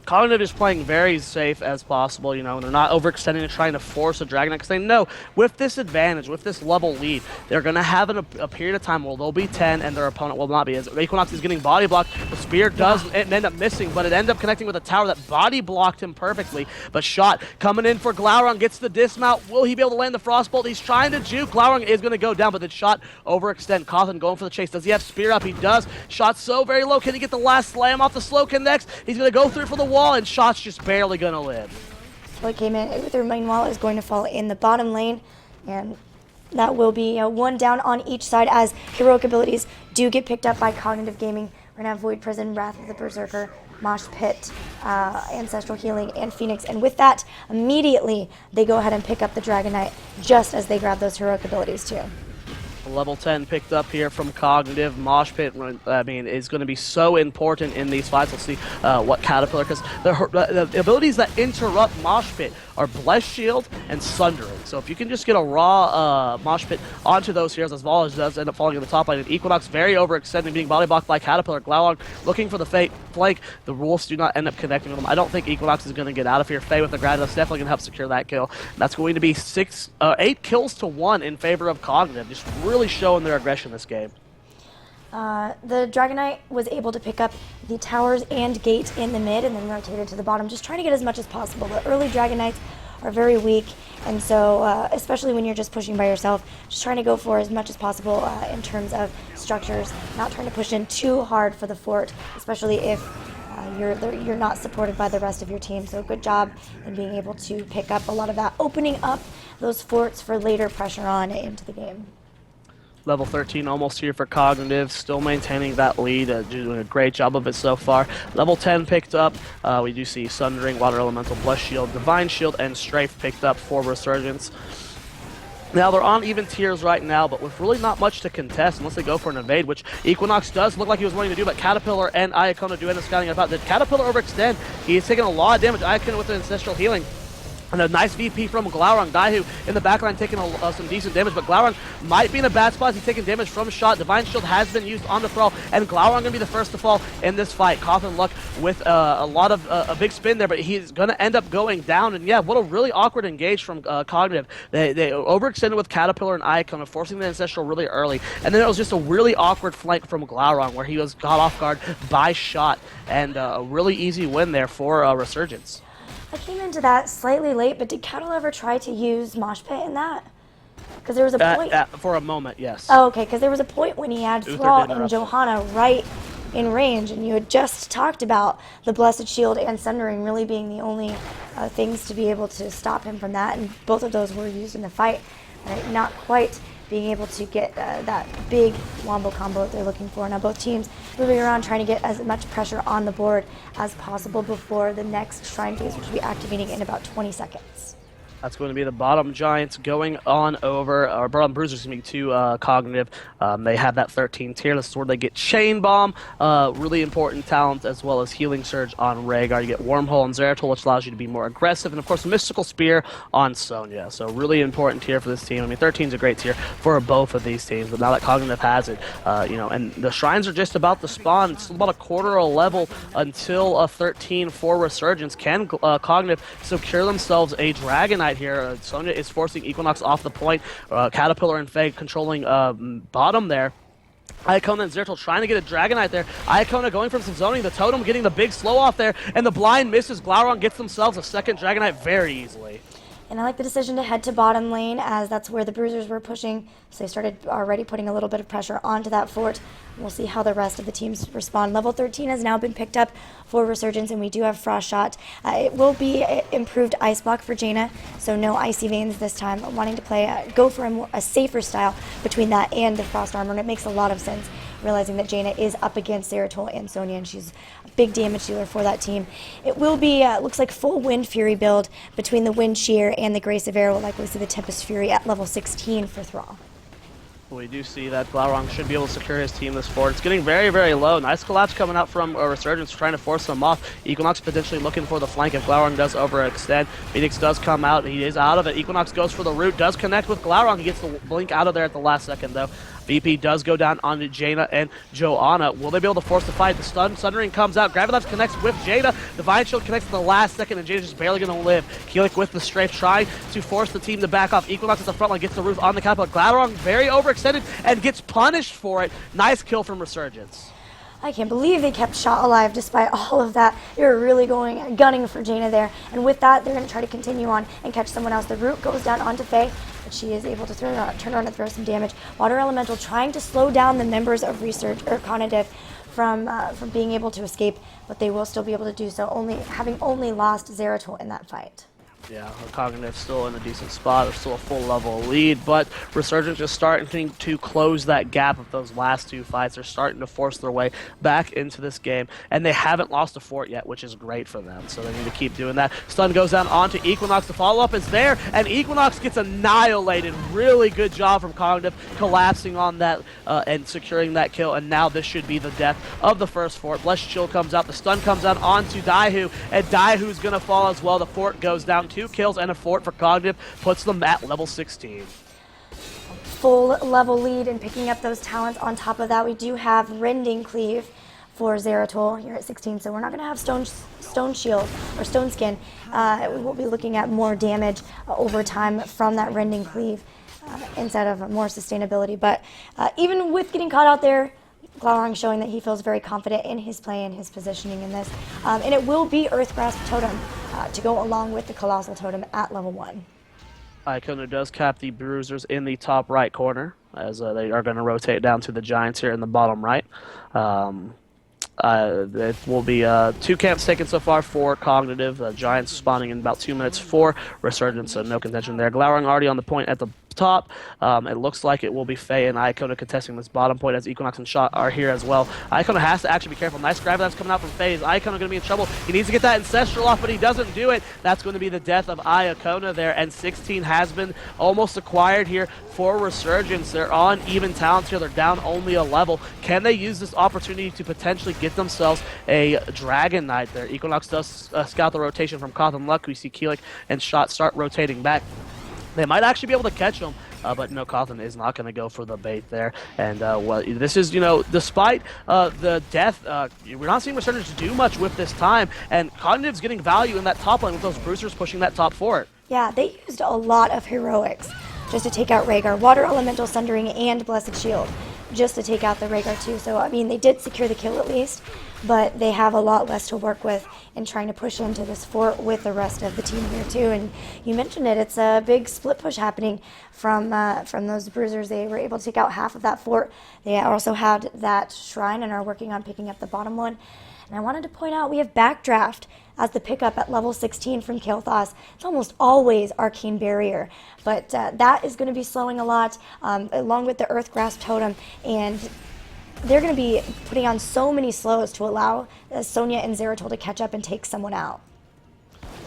Cognitive is playing very safe as possible, you know, they're not overextending and trying to force a Dragon Knight, because they know with this advantage, with this level lead, they're going to have a period of time where they'll be 10 and their opponent will not be. As Equinox is getting body blocked, the spear does end up missing, but it ends up connecting with a tower that body blocked him perfectly. But Shot coming in for Glaurung, gets the dismount. Will he be able to land the Frostbolt? He's trying to juke. Glaurung is going to go down, but the Shot overextend. Cawthon going for the chase. Does he have spear up? He does. Shot's so very low. Can he get the last slam off the slow connects? He's going to go through for the wall, and Shot's just barely going to live. So it came in. Uther, meanwhile, is going to fall in the bottom lane, and that will be one down on each side as heroic abilities do get picked up by Cognitive Gaming. We're going to have Void Prison, Wrath of the Berserker, Mosh Pit, Ancestral Healing, and Phoenix. And with that, immediately they go ahead and pick up the Dragon Knight just as they grab those heroic abilities too. Level 10 picked up here from Cognitive. Mosh Pit, I mean, is going to be so important in these fights. We'll see what Caterpillar, because the abilities that interrupt Mosh Pit are Bless Shield and Sundering. So if you can just get a raw Mosh Pit onto those heroes, as well as does end up falling in the top lane, and Equinox very overextending, being body blocked by Caterpillar. Glaucon looking for the flank. The Wolves do not end up connecting with them. I don't think Equinox is going to get out of here. Faye with the grab, that's definitely going to help secure that kill. That's going to be 8 kills to 1 in favor of Cognitive. Just really showing their aggression this game. The Dragon Knight was able to pick up the towers and gate in the mid and then rotated to the bottom, just trying to get as much as possible. The early Dragon Knights are very weak, and so especially when you're just pushing by yourself, just trying to go for as much as possible in terms of structures, not trying to push in too hard for the fort, especially if you're not supported by the rest of your team. So good job in being able to pick up a lot of that, opening up those forts for later pressure on into the game. Level 13 almost here for Cognitive, still maintaining that lead, doing a great job of it so far. Level 10 picked up. We do see Sundering, Water Elemental, Bless Shield, Divine Shield, and Strafe picked up for Resurgence. Now, they're on even tiers right now, but with really not much to contest unless they go for an evade, which Equinox does look like he was wanting to do, but Caterpillar and Iacona do end up scouting about. Did Caterpillar overextend? He is taking a lot of damage. Iacona with the Ancestral Healing. And a nice VP from Glaurung. Daihu in the backline taking some decent damage, but Glaurung might be in a bad spot. He's taking damage from shot. Divine Shield has been used on the Thrall, and Glaurung going to be the first to fall in this fight. Coffin Luck with a lot of a big spin there, but he's going to end up going down. And yeah, what a really awkward engage from Cognitive. They overextended with Caterpillar and Iacona, forcing the Ancestral really early. And then it was just a really awkward flank from Glaurung, where he was caught off guard by shot, and a really easy win there for Resurgence. I came into that slightly late, but did Kettle ever try to use Mosh Pit in that? Because there was a point. For a moment, yes. Oh, okay, because there was a point when he had Thrall and Johanna right in range, and you had just talked about the Blessed Shield and Sundering really being the only things to be able to stop him from that, and both of those were used in the fight. Right? Not quite being able to get that big wombo combo that they're looking for. Now both teams moving around trying to get as much pressure on the board as possible before the next Shrine phase, which will be activating in about 20 seconds. That's going to be the bottom Giants going on over, or bottom Bruisers, excuse me, to Cognitive. They have that 13 tier. This is where they get Chain Bomb, really important talent, as well as Healing Surge on Rhaegar. You get Wormhole on Zeratul, which allows you to be more aggressive, and of course Mystical Spear on Zoia. So really important tier for this team. I mean, 13 is a great tier for both of these teams, but now that Cognitive has it, and the Shrines are just about to spawn. It's about a quarter of a level until a 13 for Resurgence. Can Cognitive secure themselves a Dragonite here? Zoia is forcing Equinox off the point. Caterpillar and Faye controlling bottom there. Iacona and Zeratul trying to get a Dragonite there. Iacona going from some zoning, the Totem getting the big slow off there, and the blind misses. Glaurung gets themselves a second Dragonite very easily. And I like the decision to head to bottom lane, as that's where the Bruisers were pushing. So they started already putting a little bit of pressure onto that fort. We'll see how the rest of the teams respond. Level 13 has now been picked up for Resurgence, and we do have Frost Shot. It will be improved Ice Block for Jaina, so no Icy Veins this time. Wanting to play, go for a safer style between that and the Frost Armor, and it makes a lot of sense, realizing that Jaina is up against Zeratul and Zoia, and she's a big damage dealer for that team. It will be, looks like full Wind Fury build between the Wind Shear and the Grace of Air. We'll likely see the Tempest Fury at level 16 for Thrall. We do see that Glaurung should be able to secure his team this forward. It's getting very, very low. Nice collapse coming out from Resurgence, trying to force them off. Equinox potentially looking for the flank if Glaurung does overextend. Phoenix does come out. He is out of it. Equinox goes for the root, does connect with Glaurung. He gets the blink out of there at the last second, though. VP does go down onto Jaina and Joanna. Will they be able to force the fight? The Sundering comes out. Gravitas connects with Jaina. Divine Shield connects in the last second, and Jaina's just barely going to live. Keelik with the strafe, trying to force the team to back off. Equinox at the front line, gets the roof on the cap, but Glaurung very overextended and gets punished for it. Nice kill from Resurgence. I can't believe they kept Shot alive despite all of that. They were really gunning for Jaina there. And with that, they're going to try to continue on and catch someone else. The root goes down onto Faye, but she is able to turn around and throw some damage. Water Elemental trying to slow down the members of Cognitive from being able to escape, but they will still be able to do so, having only lost Zeratul in that fight. Yeah, Cognitive still in a decent spot. There's still a full level lead, but Resurgence just starting to close that gap of those last two fights. They're starting to force their way back into this game, and they haven't lost a fort yet, which is great for them. So they need to keep doing that. Stun goes down onto Equinox. The follow-up is there, and Equinox gets annihilated. Really good job from Cognitive collapsing on that and securing that kill, and now this should be the death of the first fort. Blessed Chill comes out. The stun comes out onto Daihu, and Daihu's going to fall as well. The fort goes down. 2 kills and a fort for Cognitive puts them at level 16. Full level lead and picking up those talents. On top of that, we do have Rending Cleave for Zeratul here at 16, so we're not going to have Stone Shield or Stone Skin. We will be looking at more damage over time from that Rending Cleave instead of more sustainability. But even with getting caught out there, Glaurung showing that he feels very confident in his play and his positioning in this. And it will be Earth Grasp Totem to go along with the Colossal Totem at level 1. Icono does cap the Bruisers in the top right corner, as they are going to rotate down to the Giants here in the bottom right. It will be 2 camps taken so far for Cognitive. Giants spawning in about 2 minutes for Resurgence, so no contention there. Glaurung already on the point at the top. It looks like it will be Faye and Icono contesting this bottom point, as Equinox and Shot are here as well. Icono has to actually be careful. Nice grab that's coming out from Faye. Is Icono going to be in trouble? He needs to get that Ancestral off, but he doesn't do it. That's going to be the death of Icono there, and 16 has been almost acquired here for Resurgence. They're on even talents here. They're down only a level. Can they use this opportunity to potentially get themselves a Dragon Knight there? Equinox does scout the rotation from Koth and Luck. We see Keelik and Shot start rotating back. They might actually be able to catch him, but no, Cawthon is not going to go for the bait there. And well, this is, despite the death, we're not seeing Resurgence do much with this time, and Cognitive's getting value in that top lane with those Bruisers pushing that top fort. Yeah, they used a lot of heroics just to take out Rhaegar. Water Elemental Sundering and Blessed Shield just to take out the Rhaegar too. So, I mean, they did secure the kill at least, but they have a lot less to work with in trying to push into this fort with the rest of the team here too. And you mentioned it, it's a big split push happening from those Bruisers. They were able to take out half of that fort. They also had that shrine and are working on picking up the bottom one. And I wanted to point out we have Backdraft as the pickup at level 16 from Kael'thas. It's almost always Arcane Barrier, but that is going to be slowing a lot, along with the Earth Grasp Totem, and they're going to be putting on so many slows to allow Sonya and Zeratul to catch up and take someone out.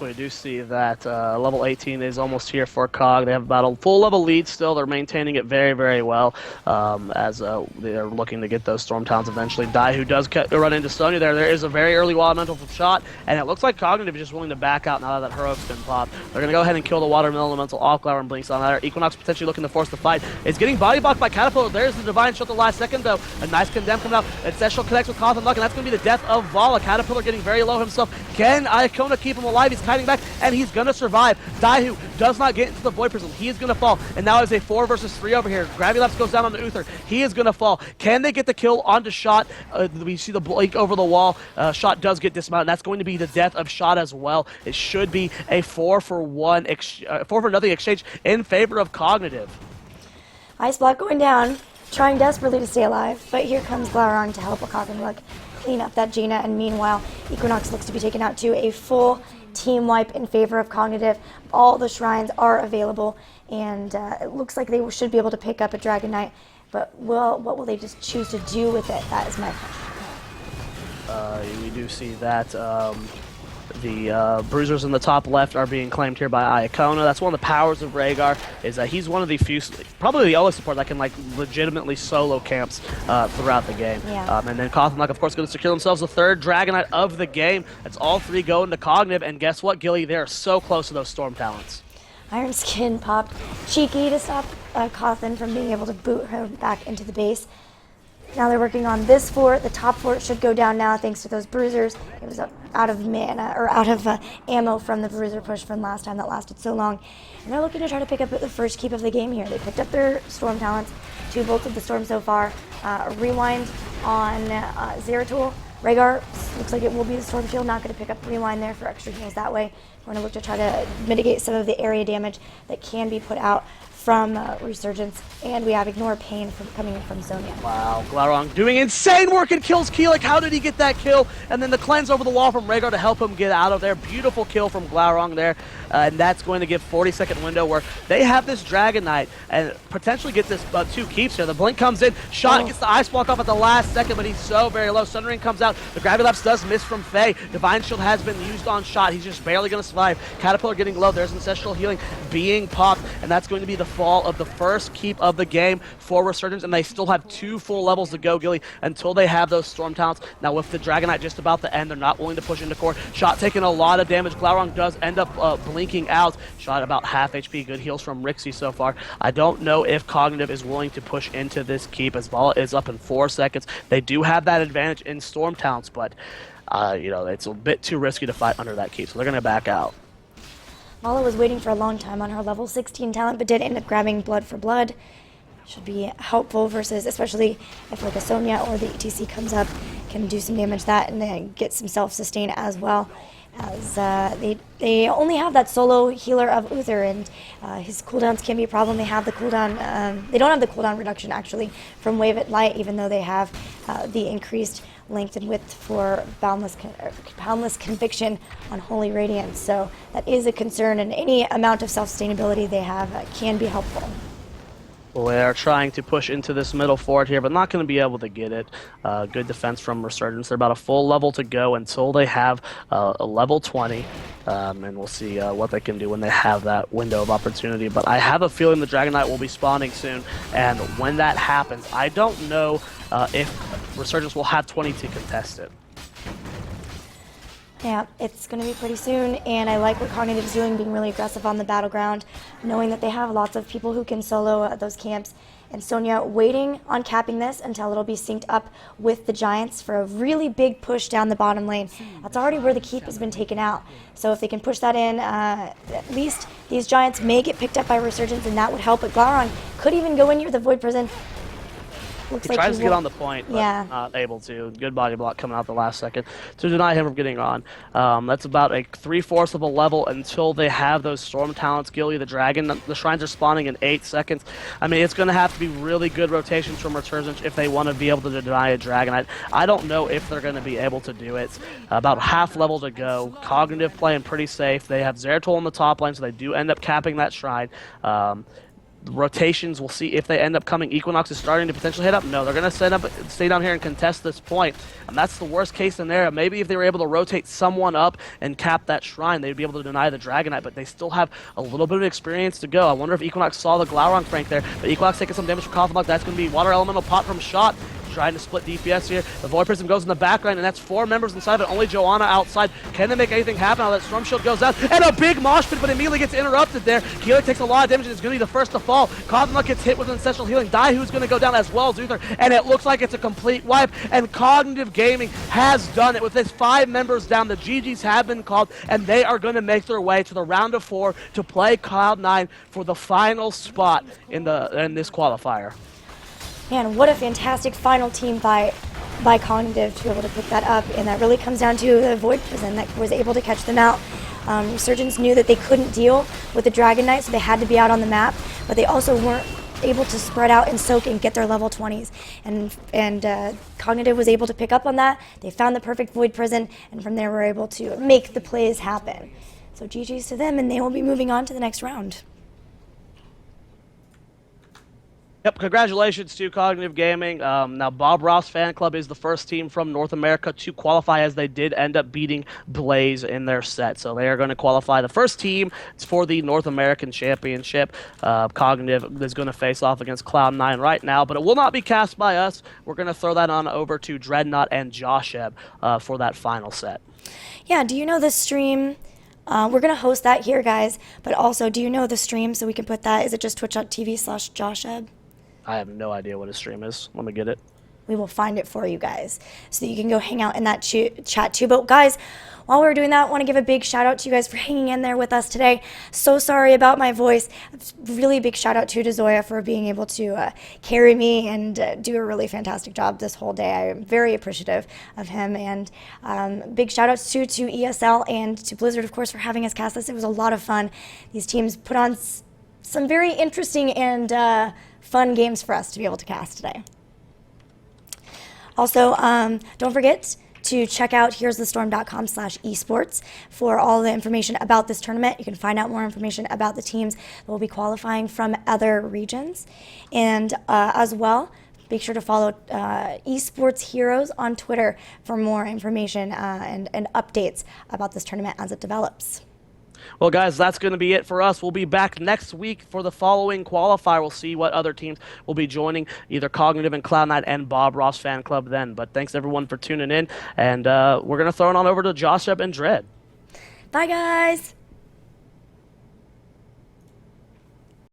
We do see that level 18 is almost here for Cog. They have about a full level lead still. They're maintaining it very, very well as they're looking to get those Storm Talents eventually. Daihu does run into Sonya there. There is a very early Water Elemental from Shot, and it looks like Cognitive is just willing to back out now that Heroic's been popped. They're going to go ahead and kill the Water Elemental off. Glower and Blinks on that. Equinox potentially looking to force the fight. It's getting body blocked by Caterpillar. There's the Divine Shield the last second, though. A nice Condemn coming out. Ancestral connects with Koth and Luck, and that's going to be the death of Vala. Caterpillar getting very low himself. Can Iacona keep him alive? He's kiting back, and he's going to survive. Daihu does not get into the Void Prism. He is going to fall. And now it's a 4 versus 3 over here. Gravilaps goes down on the Uther. He is going to fall. Can they get the kill onto Shot? We see the blink over the wall. Shot does get dismounted. And that's going to be the death of Shot as well. It should be a 4-for-1, 4-for-0 exchange in favor of Cognitive. Ice Block going down, trying desperately to stay alive, but here comes Glaurung to help Koth and Luck clean up that Jaina, and meanwhile, Equinox looks to be taken out to a full team wipe in favor of Cognitive. All the shrines are available, and it looks like they should be able to pick up a Dragon Knight, but what will they just choose to do with it? That is my question. We do see that the Bruisers in the top left are being claimed here by Iacona. That's one of the powers of Rhaegar, is that he's one of the few, probably the only support that can legitimately solo camps throughout the game. Yeah. And then Koth and Luck, of course, going to secure themselves the third Dragon Knight of the game. That's all 3 going to Cognitive, and guess what, Gilly? They're so close to those Storm Talents. Iron Skin popped. Cheeky to stop Cawthon from being able to boot her back into the base. Now they're working on this fort. The top fort should go down now thanks to those Bruisers. It was out of mana, or out of ammo from the Bruiser push from last time that lasted so long. And they're looking to try to pick up the first keep of the game here. They picked up their Storm Talents, 2 Bolts of the Storm so far. Rewind on Zeratul. Rhaegar looks like it will be the Storm Shield, not going to pick up Rewind there for extra heals that way. We're going to look to try to mitigate some of the area damage that can be put out from Resurgence, and we have Ignore Pain coming in from Zoia. Wow, Glaurung doing insane work and kills Keelik. How did he get that kill? And then the cleanse over the wall from Rhaegar to help him get out of there. Beautiful kill from Glaurung there. And that's going to give 40-second window where they have this Dragon Knight and potentially get this 2 keeps here. The blink comes in, shot gets the ice block off at the last second, but he's so very low. Sundering comes out, the Gravity Lapse does miss from Faye. Divine Shield has been used on shot, he's just barely going to survive. Caterpillar getting low, there's Ancestral Healing being popped, and that's going to be the fall of the first keep of the game for Resurgence, and they still have 2 full levels to go, Gilly, until they have those Storm Talents. Now with the Dragon Knight just about to end, they're not willing to push into core. Shot taking a lot of damage. Glaurung does end up blinking out. Shot about half HP. Good heals from Rixie so far. I don't know if Cognitive is willing to push into this keep as Vala is up in 4 seconds. They do have that advantage in Storm Talents, but you know, it's a bit too risky to fight under that keep, so they're going to back out. Vala was waiting for a long time on her level 16 talent, but did end up grabbing Blood for Blood. Should be helpful versus, especially if like a Sonya or the ETC comes up, can do some damage that and then get some self-sustain as well. As they only have that solo healer of Uther, and his cooldowns can be a problem. They have the cooldown, they don't have the cooldown reduction actually from Wave at Light, even though they have the increased length and width for Boundless Conviction on Holy Radiance. So that is a concern, and any amount of self-sustainability they have can be helpful. Well, they are trying to push into this middle fort here, but not going to be able to get it. Good defense from Resurgence. They're about a full level to go until they have a level 20, and we'll see what they can do when they have that window of opportunity. But I have a feeling the Dragon Knight will be spawning soon, and when that happens, I don't know if Resurgence will have 20 to contest it. Yeah, it's going to be pretty soon, and I like what Cognitive's doing, being really aggressive on the battleground, knowing that they have lots of people who can solo those camps, and Sonya waiting on capping this until it'll be synced up with the Giants for a really big push down the bottom lane. That's already where the keep has been taken out, so if they can push that in, at least these Giants may get picked up by Resurgence, and that would help, but Glaurung could even go in near the Void Prison. He tries to get on the point, but not able to. Good body block coming out the last second to deny him from getting on. That's about a 3/4 of a level until they have those Storm Talents. Gilly, the Dragon, the Shrines are spawning in 8 seconds. I mean, it's going to have to be really good rotations from Resurgence if they want to be able to deny a Dragon. I don't know if they're going to be able to do it. About half level to go. Cognitive playing pretty safe. They have Zeratul on the top lane, so they do end up capping that Shrine. Rotations, we'll see if they end up coming. Equinox is starting to potentially head up. No, they're going to stay down here and contest this point. And that's the worst case scenario. Maybe if they were able to rotate someone up and cap that Shrine, they'd be able to deny the Dragon Knight, but they still have a little bit of experience to go. I wonder if Equinox saw the Glaurung Frank there, but Equinox taking some damage from Coffin Lock. That's going to be Water Elemental Pot from Shot. Trying to split DPS here. The Void Prism goes in the background, and that's 4 members inside of it. Only Joanna outside. Can they make anything happen now that Storm Shield goes out? And a big mosh pit, but immediately gets interrupted there. Keeler takes a lot of damage and is going to be the first to fall. Cosmok gets hit with Ancestral Healing. Who's going to go down as well as Uther, and it looks like it's a complete wipe, and Cognitive Gaming has done it. With its 5 members down, the GGs have been called, and they are going to make their way to the round of 4 to play Cloud9 for the final spot in this qualifier. Man, what a fantastic final team fight by Cognitive to be able to pick that up, and that really comes down to the Void Prison that was able to catch them out. Resurgence knew that they couldn't deal with the Dragon Knight, so they had to be out on the map, but they also weren't able to spread out and soak and get their level 20s, and Cognitive was able to pick up on that. They found the perfect Void Prison, and from there were able to make the plays happen. So GG's to them, and they will be moving on to the next round. Yep, congratulations to Cognitive Gaming. Now, Bob Ross Fan Club is the first team from North America to qualify, as they did end up beating Blaze in their set. So they are going to qualify. The first team is for the North American Championship. Cognitive is going to face off against Cloud9 right now, but it will not be cast by us. We're going to throw that on over to Dreadnought and Josheb for that final set. Yeah, do you know the stream? We're going to host that here, guys, but also, do you know the stream so we can put that? Is it just twitch.tv/Josheb? I have no idea what his stream is. Let me get it. We will find it for you guys so that you can go hang out in that chat too. But guys, while we're doing that, I want to give a big shout out to you guys for hanging in there with us today. So sorry about my voice. Really big shout out to Zoia for being able to carry me and do a really fantastic job this whole day. I am very appreciative of him. And big shout outs to ESL and to Blizzard, of course, for having us cast this. It was a lot of fun. These teams put on some very interesting and fun games for us to be able to cast today. Also, don't forget to check out here'sthestorm.com/esports for all the information about this tournament. You can find out more information about the teams that will be qualifying from other regions. And as well, make sure to follow Esports Heroes on Twitter for more information and updates about this tournament as it develops. Well, guys, that's going to be it for us. We'll be back next week for the following qualifier. We'll see what other teams will be joining, either Cognitive and Cloud9 and Bob Ross Fan Club then. But thanks, everyone, for tuning in. And we're going to throw it on over to Joshua and Dredd. Bye, guys.